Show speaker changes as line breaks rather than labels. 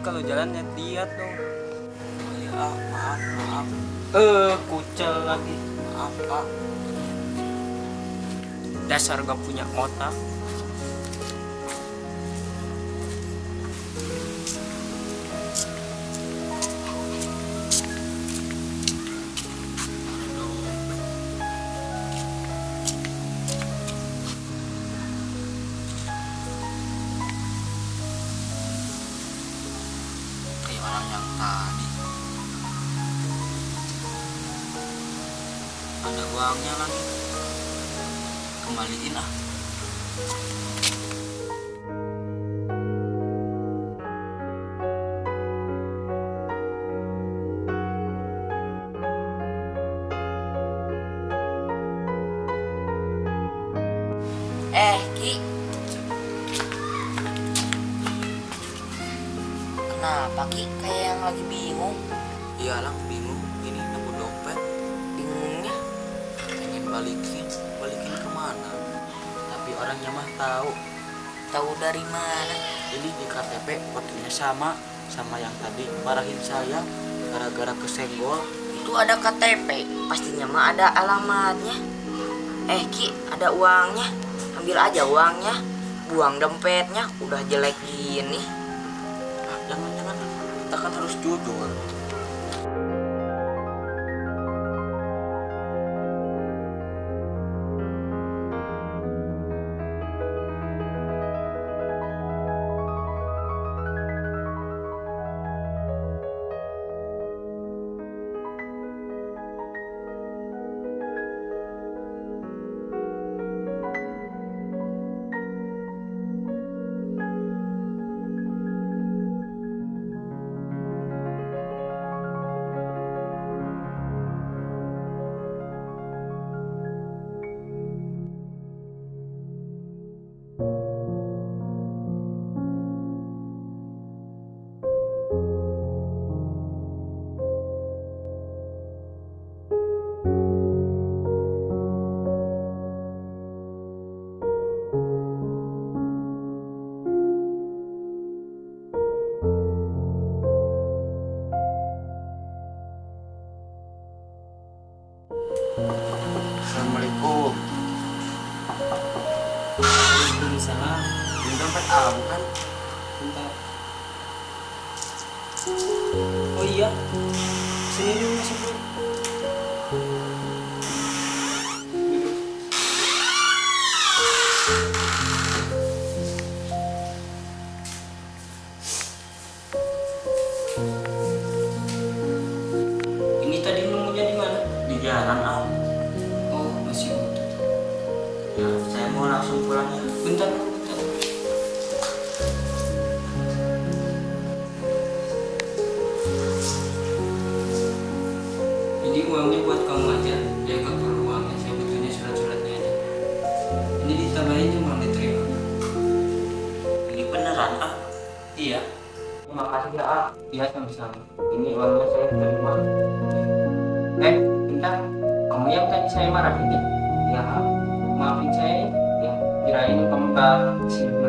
kalau jalan lihat dong.
Oh iya, maaf.
Kucel lagi.
Maaf, Pak.
Dasar gak punya otak.
Kayak orang yang tadi. Ada uangnya lagi. Kembaliin ah.
Ki, kenapa Ki? Kayak yang lagi bingung.
Iyalah bingung. Ini nemu dompet.
Bingungnya?
Pengen balikin kemana? Tapi orangnya mah tahu.
Tahu dari mana?
Ini di KTP fotonya sama yang tadi marahin saya gara-gara kesenggol.
Itu ada KTP, pastinya mah ada alamatnya. Ki, ada uangnya. Ambil aja uangnya. Buang dompetnya, udah jelek gini.
Jangan, kita kan harus jujur. Assalamualaikum.
Waalaikumsalam.
Ini dompet Abu kan?
Bentar. Oh iya, sini dulu masuk dulu. Duduk. Ini tadi nemunya di mana?
Di jalan Am.
Oh, masih utuh.
Ya, saya mau langsung pulang ya.
Bentar, bentar. Ini uangnya buat kamu aja. Ya gak perlu uangnya, saya butuhnya surat-suratnya aja. Ini ditambahin cuma diterima.
Ini beneran ah.
Iya. Terima kasih ya, Ah. Iya, sama-sama. Ini uangnya saya terima. Bentar. Kamu yang tadi saya marahin ya? Ya, maafin saya ya. Kirain kamu gak sibuk